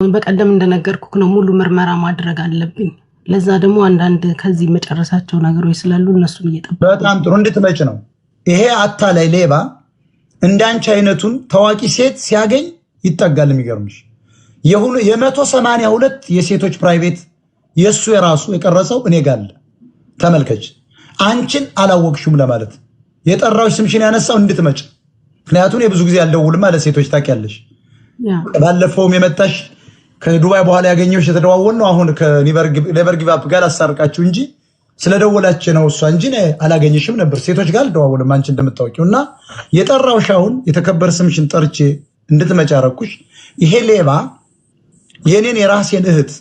በቀደም እንደነገርኩክ ነው ሙሉ ምርመራ ማድረግ አለብኝ። ለዛ ደግሞ አንዳንድ ከዚህ መጨረሳቸው ነገሮች ስላሉ እነሱን እየጠበቁ በጣም ጥሩ እንድትመጭ ነው። ይሄ አታላይ ሌባ እንዳንቺ አይነቱን ታዋቂ ሴት ሲያገኝ ይጠጋል። የሚገርምሽ የ182 የሴቶች ፕራይቬት የሱ የራሱ የቀረጸው እኔ ጋር አለ። ተመልከች። አንቺን አላወቅሽም ለማለት የጠራዎች ስምሽን ያነሳው እንድትመጭ። ምክንያቱም የብዙ ጊዜ ያልደውልም ማለት ሴቶች ታውቂያለሽ። ባለፈውም የመጣሽ ከዱባይ በኋላ ያገኘውሽ የተደዋወል ነው። አሁን ከኔቨር ጊቭ አፕ ጋር አሳርቃችሁ እንጂ ስለደወላች ነው እሷ እንጂ አላገኘሽም ነበር። ሴቶች ጋር ደዋወልም አንቺ እንደምታውቂው እና የጠራውሽ አሁን የተከበረ ስምሽን ጠርቼ እንድትመጪ አደረኩሽ። ይሄ ሌባ የኔን የራሴን እህት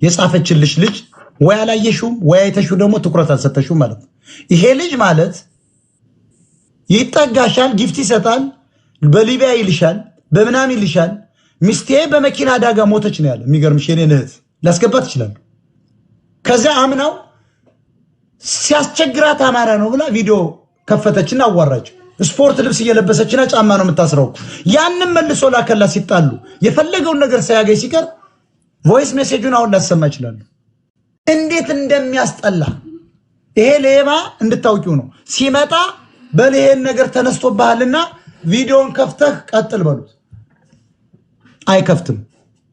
የጻፈችልሽ ልጅ ወይ አላየሽውም ወይ አይተሽው ደግሞ ትኩረት አልሰጠሽውም ማለት ነው። ይሄ ልጅ ማለት ይጠጋሻል፣ ጊፍት ይሰጣል፣ በሊቢያ ይልሻል፣ በምናም ይልሻል። ሚስቴ በመኪና አደጋ ሞተች ነው ያለ። የሚገርምሽ የኔን እህት ላስገባት ይችላል። ከዚያ አምናው ሲያስቸግራት አማራ ነው ብላ ቪዲዮ ከፈተችና አዋራችው። ስፖርት ልብስ እየለበሰችና ጫማ ነው የምታስረው። ያንን መልሶ ላከላ ሲጣሉ የፈለገውን ነገር ሳያገኝ ሲቀር ቮይስ ሜሴጁን አሁን ላሰማ ይችላል። እንዴት እንደሚያስጠላ ይሄ ሌባ እንድታውቂው ነው። ሲመጣ በልሄን ነገር ተነስቶብሃልና ቪዲዮን ከፍተህ ቀጥል በሉት። አይከፍትም።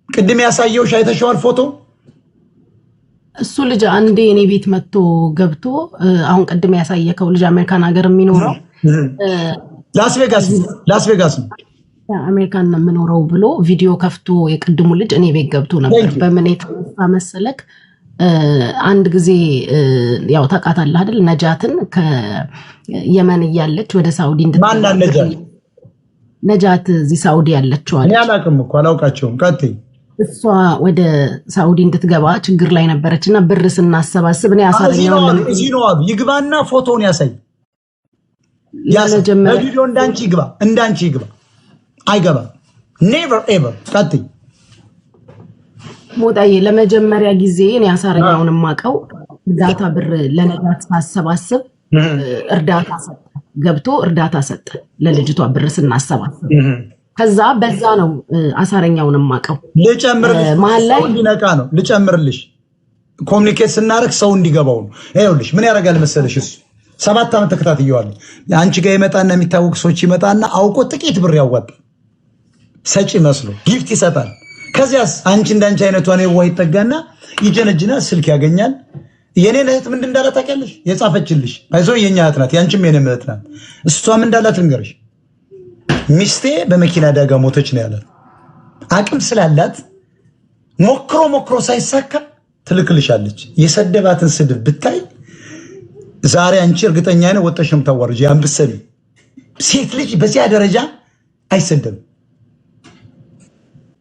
ቅድም ያሳየውሽ አይተሽዋል ፎቶ። እሱ ልጅ አንዴ እኔ ቤት መጥቶ ገብቶ አሁን ቅድም ያሳየከው ልጅ አሜሪካን ሀገር የሚኖረው ላስ ቬጋስ ነው አሜሪካን ነው የምኖረው ብሎ ቪዲዮ ከፍቶ የቅድሙ ልጅ እኔ ቤት ገብቶ ነበር። በምን የተነሳ መሰለክ? አንድ ጊዜ ያው ታውቃታለህ አይደል? ነጃትን ከየመን እያለች ወደ ሳውዲ ነጃት እዚህ ሳውዲ ያለችው እኔ አላውቅም እኮ አላውቃቸውም። ቀጥይ። እሷ ወደ ሳውዲ እንድትገባ ችግር ላይ ነበረችና ብር ስናሰባስብ እኔ አሳረኛው እዚህ ነው ይግባና ፎቶውን ያሳይ። በቪዲዮ እንዳንቺ ይግባ አይገባም። ኔቨር ኤቨር። ቀጥይ። ሞጣዬ ለመጀመሪያ ጊዜ እኔ አሳረኛውን ማቀው እርዳታ ብር ለነጃት ሳሰባስብ እርዳታ ሰጠ፣ ገብቶ እርዳታ ሰጠ ለልጅቷ ብር ስናሰባስብ። ከዛ በዛ ነው አሳረኛውን ማቀው። ልጨምርልሽ ኮሙኒኬት ስናረግ ሰው እንዲገባው ነው። ይኸውልሽ ምን ያደርጋል መሰለሽ? እሱ 7 ዓመት ተከታትየዋለሁ። አንቺ ጋር ይመጣና የሚታወቅ ሰዎች ይመጣና አውቆ ጥቂት ብር ያዋጣል፣ ሰጪ መስሎ ጊፍት ይሰጣል። ከዚያስ አንቺ እንዳንቺ አይነቷ ነው ወይ ይጠጋና ይጀነጅና ስልክ ያገኛል። የኔን እህት ምን እንዳለ ታውቂያለሽ? የጻፈችልሽ አይዞ የኛ እህት ናት፣ ያንቺም የኔም እህት ናት። እሷም እንዳላት ልንገርሽ፣ ሚስቴ በመኪና አደጋ ሞተች ነው ያለ። አቅም ስላላት ሞክሮ ሳይሳካ ትልክልሻለች። የሰደባትን ስድብ ብታይ ዛሬ አንቺ እርግጠኛ ነኝ ወጣሽም ታዋርጂ አንብሰል። ሴት ልጅ በዚያ ደረጃ አይሰደብም።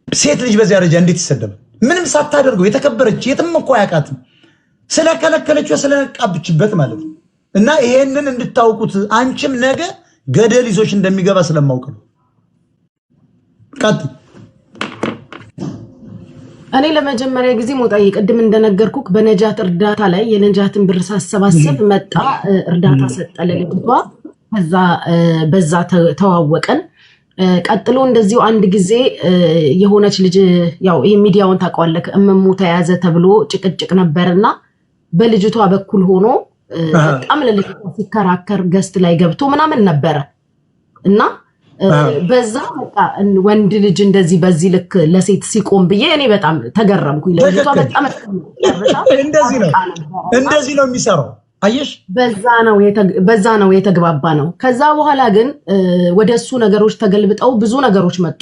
ሴት ልጅ በዚያ ደረጃ እንዴት ይሰደባል? ምንም ሳታደርገው የተከበረች የትም እኮ አያውቃትም። ስለከለከለችው ስለነቃብችበት ማለት ነው። እና ይሄንን እንድታውቁት አንቺም ነገ ገደል ይዞሽ እንደሚገባ ስለማውቅ ነው። ቀጥ እኔ ለመጀመሪያ ጊዜ ሞጣዬ ቅድም እንደነገርኩክ በነጃት እርዳታ ላይ የነጃትን ብር ሳሰባስብ መጣ እርዳታ ሰጠ ለልጅቷ። ከዛ በዛ ተዋወቀን። ቀጥሎ እንደዚሁ አንድ ጊዜ የሆነች ልጅ ያው ይሄ ሚዲያውን ታውቀዋለህ እመሙ ተያዘ ተብሎ ጭቅጭቅ ነበርና በልጅቷ በኩል ሆኖ በጣም ለልጅቷ ሲከራከር ገስት ላይ ገብቶ ምናምን ነበረ እና በዛ በቃ ወንድ ልጅ እንደዚህ በዚህ ልክ ለሴት ሲቆም ብዬ እኔ በጣም ተገረምኩኝ። ለልጅቷ በጣም እንደዚህ ነው የሚሰራው። አየሽ፣ በዛ ነው የተግባባ ነው። ከዛ በኋላ ግን ወደ እሱ ነገሮች ተገልብጠው ብዙ ነገሮች መጡ።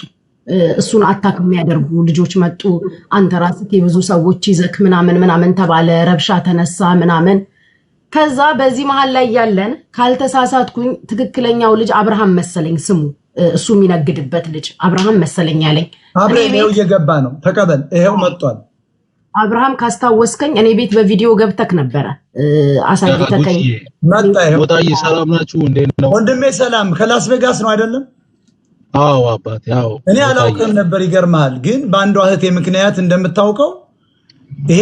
እሱን አታክ የሚያደርጉ ልጆች መጡ። አንተ ራስህ የብዙ ሰዎች ይዘክ ምናምን ተባለ፣ ረብሻ ተነሳ ምናምን። ከዛ በዚህ መሃል ላይ ያለን ካልተሳሳትኩኝ ትክክለኛው ልጅ አብርሃም መሰለኝ ስሙ፣ እሱ የሚነግድበት ልጅ አብርሃም መሰለኝ ያለኝ። አብርሃም እየገባ ነው፣ ተቀበል፣ ይሄው መጥቷል። አብርሃም ካስታወስከኝ እኔ ቤት በቪዲዮ ገብተክ ነበረ አሳይተከኝ መጣ። ወጣይ ሰላም ናችሁ? እንዴት ነው ወንድሜ? ሰላም ከላስ ቬጋስ ነው አይደለም? አዎ አባቴ። አዎ እኔ አላውቅም ነበር። ይገርማል። ግን በአንዷ እህቴ ምክንያት እንደምታውቀው ይሄ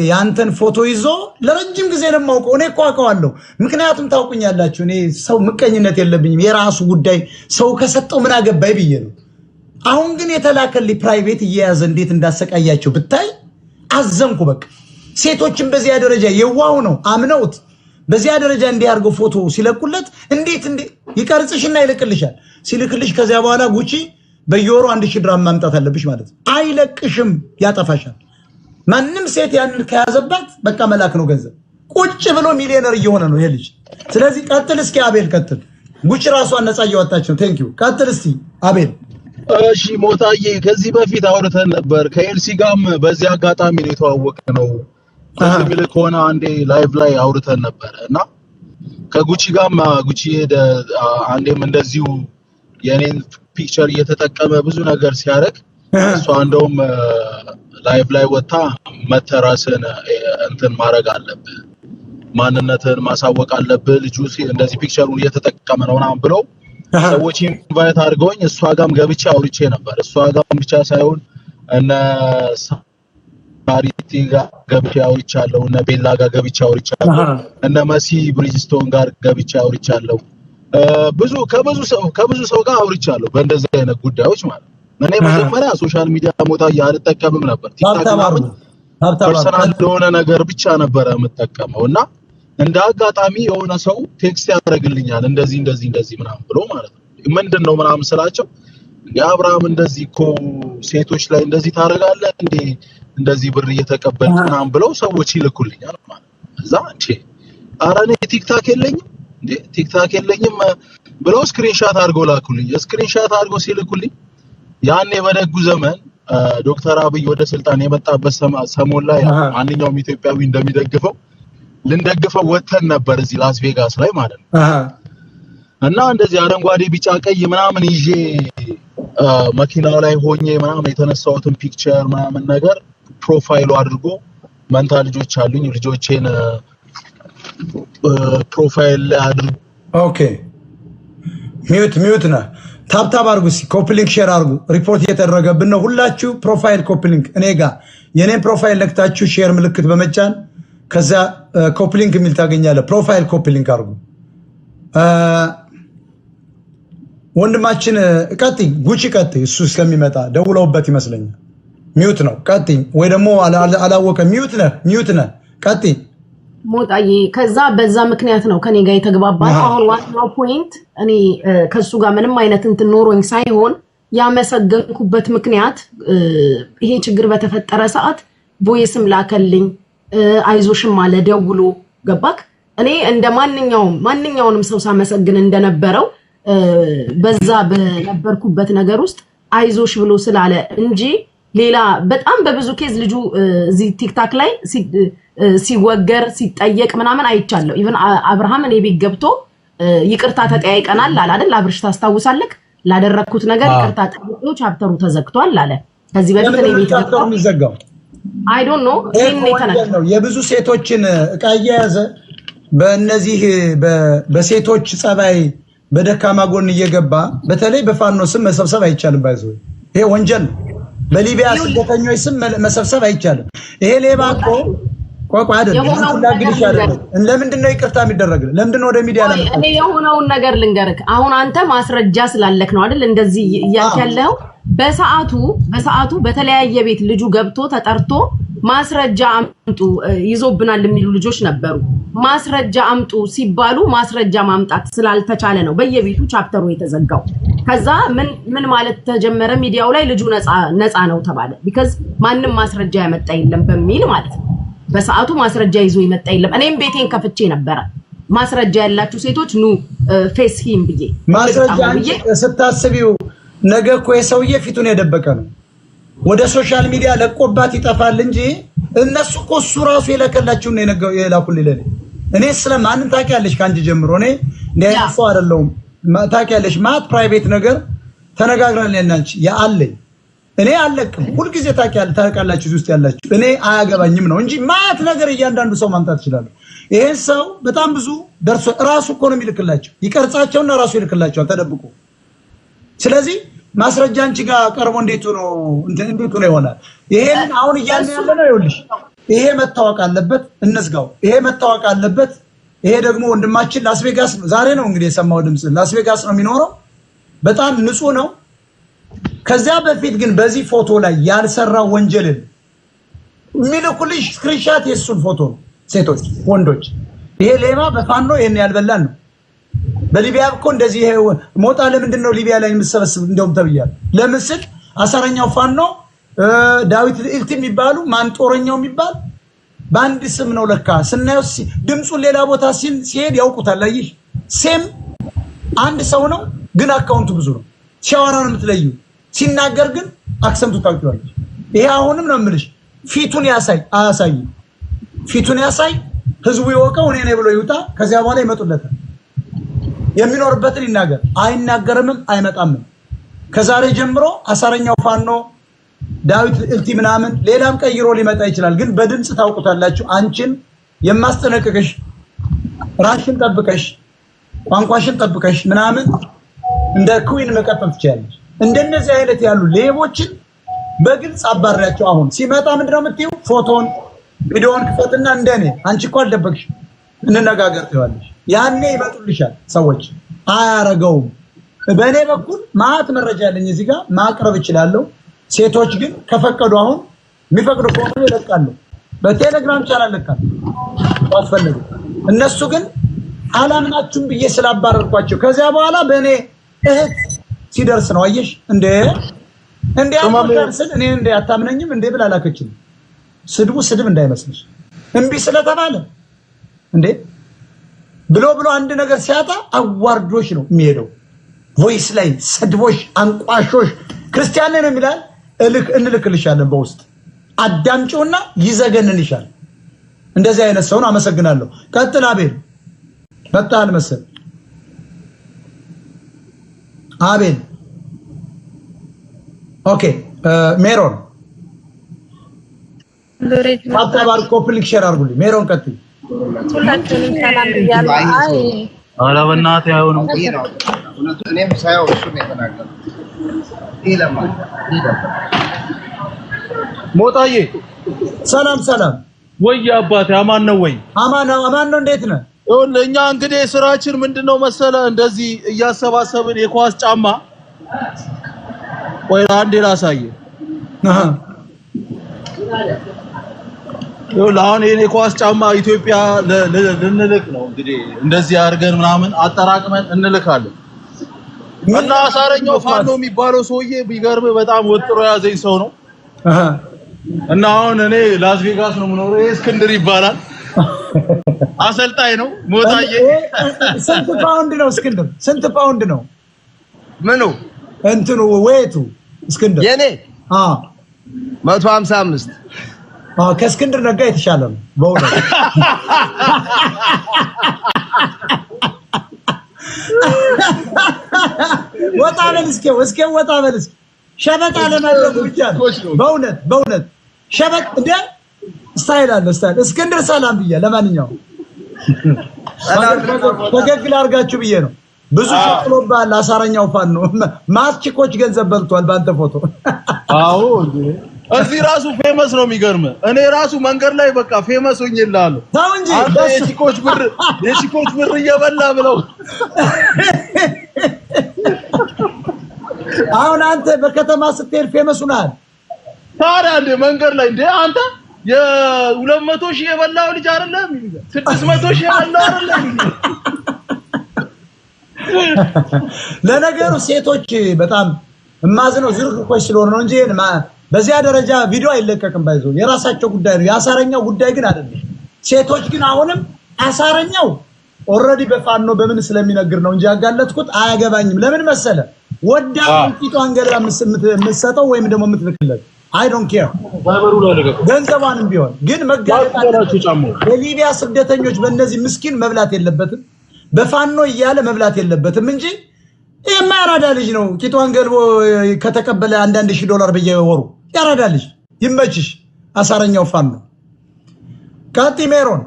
ያንተን ፎቶ ይዞ ለረጅም ጊዜ ነው የማውቀው። እኔ እኮ አውቀዋለሁ። ምክንያቱም ታውቁኛላችሁ፣ እኔ ሰው ምቀኝነት የለብኝም። የራሱ ጉዳይ ሰው ከሰጠው ምን አገባይ ብዬ ነው። አሁን ግን የተላከልኝ ፕራይቬት እየያዘ እንዴት እንዳሰቃያቸው ብታይ አዘንኩ። በቃ ሴቶችን በዚያ ደረጃ የዋው ነው አምነውት በዚያ ደረጃ እንዲያርገው ፎቶ ሲለቁለት እንዴት ይቀርጽሽና ይልክልሻል። ሲልክልሽ ከዚያ በኋላ ጉቺ በየወሩ 1000 ድራም ማምጣት አለብሽ ማለት ነው። አይለቅሽም፣ ያጠፋሻል። ማንም ሴት ያንን ከያዘባት በቃ መላክ ነው ገንዘብ። ቁጭ ብሎ ሚሊዮነር እየሆነ ነው ይሄ ልጅ። ስለዚህ ቀጥል እስኪ አቤል ቀጥል። ጉቺ ራሷን ነፃ እያወጣች ነው። ቴንክ ዩ ቀጥል እስቲ አቤል። እሺ ሞጣዬ፣ ከዚህ በፊት አውርተን ነበር ከኤልሲ ጋርም በዚህ አጋጣሚ ነው የተዋወቅነው። ከሚል ከሆነ አንዴ ላይቭ ላይ አውርተን ነበር እና ከጉቺ ጋርም ጉቺ አንዴም እንደዚሁ የኔን ፒክቸር እየተጠቀመ ብዙ ነገር ሲያደርግ እሷ እንደውም ላይቭ ላይ ወጣ መተራስን እንትን ማድረግ አለብህ፣ ማንነትን ማሳወቅ አለብህ፣ ልጁ እንደዚህ ፒክቸሩን እየተጠቀመ ነው ምናምን ብለው ሰዎች ኢንቫይት አድርገውኝ እሷ ጋርም ገብቼ አውርቼ ነበር። እሷ ጋርም ብቻ ሳይሆን እነ ሳሪቲ ጋር ገብቼ አውርቻለሁ፣ እነ ቤላ ጋር ገብቼ አውርቻለሁ፣ እነ መሲ ብሪጅስቶን ጋር ገብቼ አውርቻለሁ። ከብዙ ሰው ጋር አውርቻለሁ በእንደዚህ አይነት ጉዳዮች ማለት ነው። እኔ መጀመሪያ ሶሻል ሚዲያ ሞጣ ያልጠቀምም ነበር። ቲክቶክ ፐርሰናል ለሆነ ነገር ብቻ ነበር የምጠቀመው እና እንደ አጋጣሚ የሆነ ሰው ቴክስት ያደርግልኛል እንደዚህ ምናምን ብሎ ማለት ነው። ምንድነው ምናምን ስላቸው እንዴ አብርሃም እንደዚህ እኮ ሴቶች ላይ እንደዚህ ታደርጋለህ እንዴ እንደዚህ ብር እየተቀበል ምናምን ብለው ሰዎች ይልኩልኛል ማለት ነው። እዛ ኧረ እኔ ቲክታክ የለኝም ብለው ስክሪንሻት አድርገው ላኩልኝ። ስክሪንሻት አድርገው ሲልኩልኝ ያኔ በደጉ ዘመን ዶክተር አብይ ወደ ስልጣን የመጣበት ሰሞን ላይ ማንኛውም ኢትዮጵያዊ እንደሚደግፈው ልንደግፈው ወተን ነበር እዚህ ላስ ቬጋስ ላይ ማለት ነው። እና እንደዚህ አረንጓዴ ቢጫ ቀይ ምናምን ይዤ መኪናው ላይ ሆኜ ምናምን የተነሳሁትን ፒክቸር ምናምን ነገር ፕሮፋይሉ አድርጎ መንታ ልጆች አሉኝ፣ ልጆቼን ፕሮፋይል ላይ አድርጎ ኦኬ ሚዩት ና ታፕታፕ አድርጉ፣ ኮፒ ሊንክ ሼር አድርጉ። ሪፖርት እየተደረገብን ነው። ሁላችሁ ፕሮፋይል ኮፒ ሊንክ እኔ ጋር የኔን ፕሮፋይል ለክታችሁ ሼር ምልክት በመጫን ከዛ ኮፒ ሊንክ የሚል ታገኛለህ። ፕሮፋይል ኮፒ ሊንክ አድርጉ። ወንድማችን ቀጥይ፣ ጉቺ ቀጥይ። እሱ እስከሚመጣ ደውለውበት ይመስለኛል። ሚዩት ነው ቀጥይ፣ ወይ ደግሞ አላወቀ ሚዩት ነህ ቀጥይ ሞጣዬ። ከዛ በዛ ምክንያት ነው ከኔ ጋር የተግባባው። አሁን ዋናው ፖይንት እኔ ከሱ ጋር ምንም አይነት እንትን ኖሮኝ ሳይሆን ያመሰገንኩበት ምክንያት ይሄ ችግር በተፈጠረ ሰዓት ቮይስም ላከልኝ፣ አይዞሽም አለ ደውሎ ገባክ። እኔ እንደ ማንኛውንም ሰው ሳመሰግን እንደነበረው በዛ በነበርኩበት ነገር ውስጥ አይዞሽ ብሎ ስላለ እንጂ ሌላ በጣም በብዙ ኬዝ ልጁ እዚህ ቲክታክ ላይ ሲወገር ሲጠየቅ ምናምን አይቻለሁ። ኢቭን አብርሃም እኔ ቤት ገብቶ ይቅርታ ተጠያይቀናል አለ አይደል? አብርሽ ታስታውሳለህ? ላደረኩት ነገር ይቅርታ ጠይቄው ቻፕተሩ ተዘግቷል አለ። ከዚህ በፊት እኔ ቤት ቻፕተሩ የሚዘጋው አይ ዶንት ኖ ነው የብዙ ሴቶችን ዕቃ እየያዘ በእነዚህ በሴቶች ጸባይ በደካማ ጎን እየገባ በተለይ በፋኖ ስም መሰብሰብ አይቻልም። ባይዘው ይሄ ወንጀል ነው። በሊቢያ ስደተኞች ስም መሰብሰብ አይቻልም። ይሄ ሌባ እኮ ቆቋ አይደለም። እንዳግልሽ አይደለም። ለምንድን ነው ይቅርታ የሚደረግልህ? ለምንድን ነው ወደ ሚዲያ ለምን? እኔ የሆነውን ነገር ልንገርክ። አሁን አንተ ማስረጃ ስላለክ ነው አይደል እንደዚህ እያልክ ያለው። በሰዓቱ በተለያየ ቤት ልጁ ገብቶ ተጠርቶ ማስረጃ አምጡ ይዞብናል የሚሉ ልጆች ነበሩ። ማስረጃ አምጡ ሲባሉ ማስረጃ ማምጣት ስላልተቻለ ነው በየቤቱ ቻፕተሩ የተዘጋው። ከዛ ምን ማለት ተጀመረ? ሚዲያው ላይ ልጁ ነፃ ነው ተባለ። ቢካዝ ማንም ማስረጃ ያመጣ የለም በሚል ማለት ነው። በሰዓቱ ማስረጃ ይዞ ይመጣ የለም። እኔም ቤቴን ከፍቼ ነበረ። ማስረጃ ያላችሁ ሴቶች ኑ ፌስ ሂም ብዬ ማስረጃ ስታስቢው ነገ እኮ የሰውዬ ፊቱን የደበቀ ነው። ወደ ሶሻል ሚዲያ ለቆባት ይጠፋል እንጂ እነሱ እኮ እሱ ራሱ የለከላችሁ ነው የላኩልኝ ለኔ። እኔ ስለማንን ታውቂያለሽ? ካንቺ ጀምሮ እኔ እንደያሰው አይደለሁም። ታውቂያለሽ ማት ፕራይቬት ነገር ተነጋግረን ለናንቺ ያአለኝ እኔ አለቅም። ሁሉ ጊዜ ታውቃላችሁ ውስጥ ያላችሁ እኔ አያገባኝም ነው እንጂ ማት ነገር እያንዳንዱ ሰው ማምጣት ይችላል። ይሄን ሰው በጣም ብዙ ደርሶ ራሱ እኮ ነው የሚልክላቸው። ይቀርጻቸውና ራሱ ይልክላቸዋል ተደብቆ። ስለዚህ ማስረጃ አንቺ ጋር ቀርቦ እንዴት ነው ይሆናል? ይሄን አሁን እያልን ያለ ነው። ይኸውልሽ ይሄ መታወቅ አለበት፣ እንዝጋው። ይሄ መታወቅ አለበት። ይሄ ደግሞ ወንድማችን ላስ ቬጋስ ነው። ዛሬ ነው እንግዲህ የሰማው ድምጽ። ላስ ቬጋስ ነው የሚኖረው። በጣም ንጹህ ነው። ከዚያ በፊት ግን በዚህ ፎቶ ላይ ያልሰራው ወንጀልን ሚልኩልሽ ስክሪንሻት የሱን ፎቶ ነው። ሴቶች ወንዶች ይሄ ሌባ በፋኖ ይሄን ያልበላን ነው። በሊቢያ እኮ እንደዚህ ሞጣ ለምንድን ነው ሊቢያ ላይ የምትሰበስብ እንደውም ተብያለሁ። ለምስል አሳረኛው ፋኖ ዳዊት ልዕልት የሚባሉ ማን ጦረኛው የሚባል በአንድ ስም ነው ለካ ስናየው ድምፁን ሌላ ቦታ ሲሄድ ያውቁታል። አይሽ ሴም አንድ ሰው ነው ግን አካውንቱ ብዙ ነው። ሲያወራ ነው የምትለዩ፣ ሲናገር ግን አክሰንቱ ታውቂዋለሽ። ይሄ አሁንም ነው የምልሽ ፊቱን አያሳይ ፊቱን ያሳይ ህዝቡ ይወቀው እኔ ነኝ ብሎ ይውጣ። ከዚያ በኋላ ይመጡለታል። የሚኖርበትን ይናገር። አይናገርምም አይመጣምም። ከዛሬ ጀምሮ አሳረኛው ፋኖ ዳዊት ልዕልት ምናምን ሌላም ቀይሮ ሊመጣ ይችላል። ግን በድምጽ ታውቁታላችሁ። አንቺን የማስጠነቅቅሽ ራሽን ጠብቀሽ ቋንቋሽን ጠብቀሽ ምናምን እንደ ኩዊን መቀጠል ትችላለሽ። እንደነዚህ አይነት ያሉ ሌቦችን በግልጽ አባሪያቸው። አሁን ሲመጣ ምንድነው የምትይው? ፎቶን ቪዲዮን ክፈትና እንደኔ አንቺ እኮ አልደበቅሽ እንነጋገር ትይዋለሽ። ያኔ ይመጡልሻል ሰዎች። አያረገውም። በእኔ በኩል ማት መረጃ ያለኝ እዚህ ጋር ማቅረብ እችላለሁ። ሴቶች ግን ከፈቀዱ አሁን የሚፈቅዱ ከሆነ ይለቃሉ። በቴሌግራም ቻናል ለካል አስፈልጉ። እነሱ ግን አላምናችሁም ብዬ ስላባረርኳቸው ከዚያ በኋላ በእኔ እህት ሲደርስ ነው። አየሽ እንዴ አታምስል እኔ እንዴ አታምነኝም እንዴ ብላ ላከችኝ። ስድቡ ስድብ እንዳይመስልሽ እምቢ ስለተባለ እንዴ ብሎ አንድ ነገር ሲያጣ አዋርዶሽ ነው የሚሄደው። ቮይስ ላይ ሰድቦሽ አንቋሾሽ ክርስቲያን ነን የሚላል እንልክልሻለን በውስጥ አዳምጪውና ይዘገንንሻል። እንደዚህ አይነት ሰውን አመሰግናለሁ። ቀጥል አቤል መጣል መሰል አቤል ኦኬ ሜሮን ታባር ኮፕሊክ ሼር አድርጉልኝ። ሜሮን ቀጥል። ሁላችንም ሰላም ብያለሁ። አይ ኧረ በእናትህ አይሆንም። እኔም ሳይው እሱ ነው የተናገረው። ሞጣዬ ሰላም ወይ አባቴ አማን ነው ወይ? አማን ነው። እንዴት ነህ? እኛ እንግዲህ ስራችን ምንድነው መሰለ እንደዚህ እያሰባሰብን የኳስ ጫማ ወይ አንዴ ላሳየህ። አሁን የኔ ኳስ ጫማ ኢትዮጵያ ልንልክ ነው እንግዲህ እንደዚህ አድርገን ምናምን አጠራቅመን እንልካለን። እና አሳረኛው ፋኖ የሚባለው ሰውዬ ቢገርም በጣም ወጥሮ ያዘኝ ሰው ነው። እና አሁን እኔ ላስ ቬጋስ ነው የምኖረው። እስክንድር ይባላል። አሰልጣኝ ነው። ሞጣዬ ስንት ፓውንድ ነው እስክንድር? ስንት ፓውንድ ነው? ምኑ እንትኑ ዌቱ እስክንድር የኔ 155 ከእስክንድር ነጋ የተሻለ ነው በእውነት። ወጣ በል እስኪ ወጣ በል እስኪ ሸበጥ አለማድረግ ብቻ ነው በእውነት ሸበጥ እንደ ስታይል አለ ስታይል። እስክንድር ሰላም ብዬ ለማንኛውም ፈገግ ላድርጋችሁ ብዬ ነው። ብዙ ሸጥሎብሃል አሳረኛው ፋኖ ነው። ማስቺኮች ገንዘብ በልቷል ባንተ ፎቶ። አዎ እዚህ ራሱ ፌመስ ነው። የሚገርም እኔ ራሱ መንገድ ላይ በቃ ፌመስ ሆኜልሃለሁ። ታው እንጂ የቺኮች ብር እየበላ ብለው አሁን አንተ በከተማ ስትሄድ ፌመስ ሆነሃል። ታዲያ እንደ መንገድ ላይ እንደ አንተ የ200 ሺህ የበላው ልጅ አይደለም 600 ሺህ የበላው አይደለም። ለነገሩ ሴቶች በጣም እማዝነው ዝርክርኮች ስለሆነ ነው እንጂ በዚያ ደረጃ ቪዲዮ አይለቀቅም። ባይዞ የራሳቸው ጉዳይ ነው። የአሳረኛው ጉዳይ ግን አይደለም። ሴቶች ግን አሁንም አሳረኛው ኦሬዲ በፋኖ በምን ስለሚነግር ነው እንጂ ያጋለጥኩት አያገባኝም። ለምን መሰለ ወዳ ቂጧን ገላ የምትሰጠው ወይም ደግሞ የምትልክለት አይ ዶንት ኬር ገንዘቧንም ቢሆን ግን መጋለጣቸው የሊቢያ ስደተኞች በእነዚህ ምስኪን መብላት የለበትም። በፋኖ እያለ መብላት የለበትም እንጂ የማያራዳ ልጅ ነው። ቂጧን ገልቦ ከተቀበለ አንዳንድ ሺህ ዶላር በየወሩ ያራዳ ልጅ። ይመችሽ አሳረኛው ፋኖ። ካቲ ሜሮን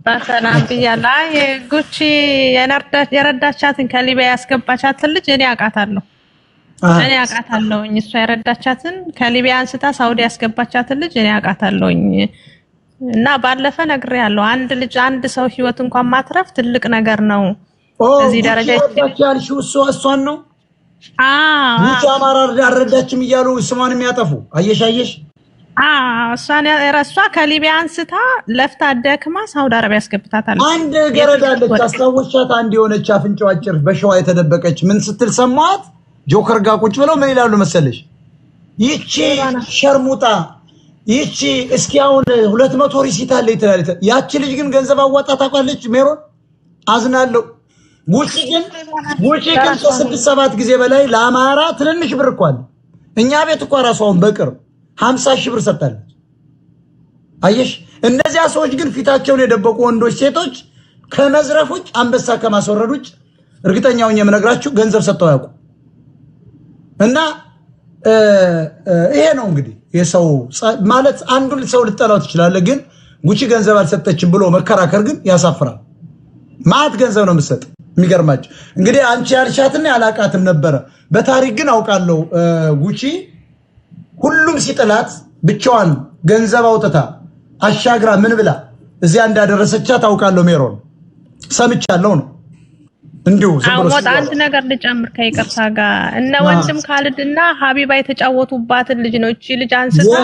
በሰላም ብያለሁ። አይ ጉቺ የረዳቻትን ከሊቢያ ያስገባቻትን ልጅ እኔ አውቃታለሁ። እሷ የረዳቻትን ከሊቢያ አንስታ ሳውዲ ያስገባቻትን ልጅ እኔ አውቃታለሁኝ። እና ባለፈ ነግሬያለሁ። አንድ ሰው ህይወት እንኳን ማትረፍ ትልቅ ነገር ነው። እዚህ ደረጃ ያልሽው እሷን ነው ጉቺ አማራ አልረዳችም እያሉ ስሟን የሚያጠፉ አየሽ እሷን የረሷ ከሊቢያ አንስታ ለፍታ ደክማ ሳውዲ አረቢያ ያስገብታታል። አንድ ገረዳለች አስታወሻት። አንድ የሆነች አፍንጫው አጭር በሸዋ የተደበቀች ምን ስትል ሰማት? ጆከር ጋር ቁጭ ብለው ምን ይላሉ መሰለሽ? ይቺ ሸርሙጣ ይቺ እስኪ አሁን 200 ሪሲት አለ ይተላልተ ያቺ ልጅ ግን ገንዘብ አዋጣ ታውቃለች። ሜሮን አዝናለሁ። ጉቺ ግን 6-7 ጊዜ በላይ ለአማራ ትንንሽ ብር እንኳን እኛ ቤት እንኳን ራሷን በቅርብ 50,000 ብር ሰጣለች። አየሽ እነዚያ ሰዎች ግን ፊታቸውን የደበቁ ወንዶች ሴቶች ከመዝረፎች አንበሳ ከማስወረዶች እርግጠኛው የምነግራችሁ ገንዘብ ሰጠው ያውቁ እና ይሄ ነው እንግዲህ የሰው ማለት አንዱን ሰው ልጠላው ትችላለህ፣ ግን ጉቺ ገንዘብ አልሰጠችም ብሎ መከራከር ግን ያሳፍራል። ማት ገንዘብ ነው የምትሰጥ። የሚገርማችሁ እንግዲህ አንቺ ያልሻትና ያላቃትም ነበረ። በታሪክ ግን አውቃለሁ ጉቺ ሁሉም ሲጥላት ብቻዋን ገንዘብ አውጥታ አሻግራ ምን ብላ እዚያ እንዳደረሰቻት አውቃለሁ። ሜሮን ሰምቻለሁ ነው እንዲሁ ሞት አንድ ነገር ልጨምር ከይቅርታ ጋር እነ ወንድም ካልድና ሀቢባ የተጫወቱባትን ልጅ ነው። እቺ ልጅ አንስታ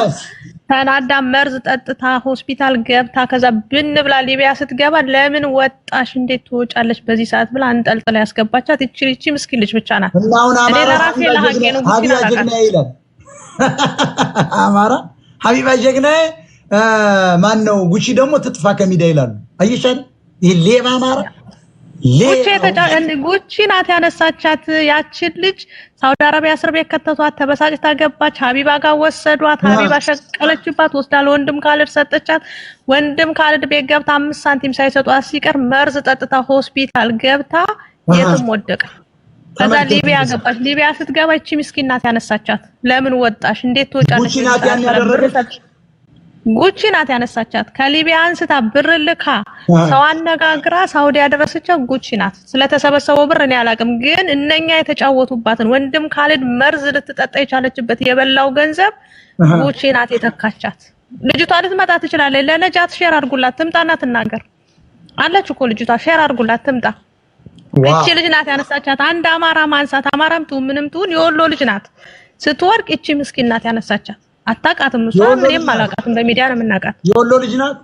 ተናዳ መርዝ ጠጥታ ሆስፒታል ገብታ ከዛ ብን ብላ ሊቢያ ስትገባ ለምን ወጣሽ እንዴት ትወጫለሽ በዚህ ሰዓት ብላ አንጠልጥላ ያስገባቻት እቺ ምስኪን ልጅ ብቻ ናት። እኔ ለራሴ ለሀቄ ነው ጉቺና ታውቃለህ። አማራ ሀቢባ ጀግናዬ ማን ነው? ጉቺ ደግሞ ትጥፋ ከሚዳ ይላሉ። አየሻል ይሄ ሌባ አማራ ጉቺ ናት ያነሳቻት። ያችን ልጅ ሳውዲ አረቢያ እስር ቤት ከተቷት። ተበሳጭታ ገባች። ሀቢባ ጋር ወሰዷት። ሀቢባ ሸቀለችባት። ወስዳ ለወንድም ካልድ ሰጠቻት። ወንድም ካልድ ቤት ገብታ 5 ሳንቲም ሳይሰጧት ሲቀር መርዝ ጠጥታ ሆስፒታል ገብታ የትም ወደቀ። ከዛ ሊቢያ ገባች። ሊቢያ ስትገባ እቺ ምስኪን ናት ያነሳቻት። ለምን ወጣሽ እንዴት ትወጫለሽ? ጉቺ ናት ያነሳቻት። ከሊቢያ አንስታ ብር ልካ ሰው አነጋግራ ሳውዲ ያደረሰቻት ጉቺ ናት። ስለተሰበሰበው ብር እኔ አላውቅም፣ ግን እነኛ የተጫወቱባትን ወንድም ካልድ መርዝ ልትጠጣ የቻለችበት የበላው ገንዘብ ጉቺ ናት የተካቻት። ልጅቷ ልትመጣ ትችላለች። ለነጃት ሼር አድርጉላት ትምጣና ትናገር አለች እኮ ልጅቷ። ሼር አድርጉላት ትምጣ። እቺ ልጅ ናት ያነሳቻት። አንድ አማራ ማንሳት አማራም ቱ ምንም ቱ የወሎ ልጅ ናት። ስትወርቅ እቺ ምስኪን ናት ያነሳቻት። አታውቃትም እሷ። ምንም አላውቃትም። በሚዲያ ነው የምናውቃት። የወሎ ልጅ ናት።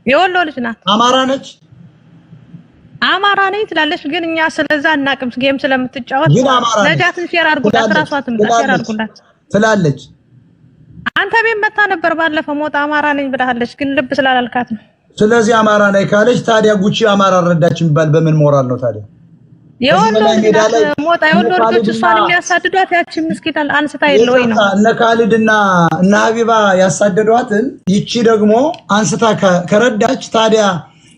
የወሎ ልጅ ናት። አማራ ነች። አማራ ነኝ ትላለች፣ ግን እኛ ስለዛ እናቅም። ጌም ስለምትጫወት ነጃትን ሼር አድርጉላት። ራሷን ሼር አድርጉላት ትላለች። አንተ ቤት መታ ነበር ባለፈው ሞት አማራ ነኝ ብላለች፣ ግን ልብ ስላላልካት ነው። ስለዚህ አማራ ነኝ ካለች ታዲያ ጉቺ አማራ ረዳች የሚባል በምን ሞራል ነው ታዲያ? የወሎ ሞታ የወሎ ልጆች እሷን የሚያሳድዷት ያቺን ምስኪን አንስታ የለውኝ ነው። እነ ካልድና እነ ሀቢባ ያሳደዷትን ይቺ ደግሞ አንስታ ከረዳች ታዲያ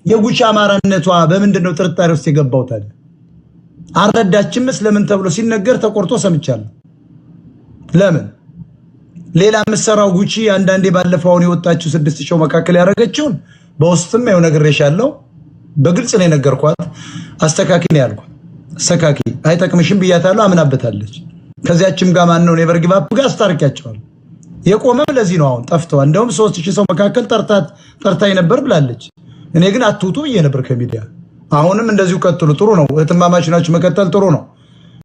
የጉቺ አማራነቷ በምንድን ነው ጥርጣሬ ውስጥ የገባው ታዲያ? አልረዳችምስ ለምን ተብሎ ሲነገር ተቆርጦ ሰምቻለሁ። ለምን ሌላ የምትሰራው ጉቺ አንዳንዴ ባለፈው አሁን የወጣችው 6 ሺው መካከል ያደረገችውን በውስጥም ያው ነግሬሻለሁ። በግልጽ ነው የነገርኳት። አስተካኪ ነው ያልኳት። አስተካኪ አይጠቅምሽም ብያታለሁ። አምናበታለች። ከዚያችም ጋር ማን ነው ኔቨር ጊቭ አፕ ጋር አስታርቂያቸዋለሁ። የቆመም ለዚህ ነው። አሁን ጠፍተዋል። እንደውም 3000 ሰው መካከል ጠርታኝ ነበር ብላለች። እኔ ግን አትውጡ ብዬ ነበር ከሚዲያ። አሁንም እንደዚሁ ቀጥሉ፣ ጥሩ ነው። እህትማማች ናችሁ፣ መቀጠል ጥሩ ነው።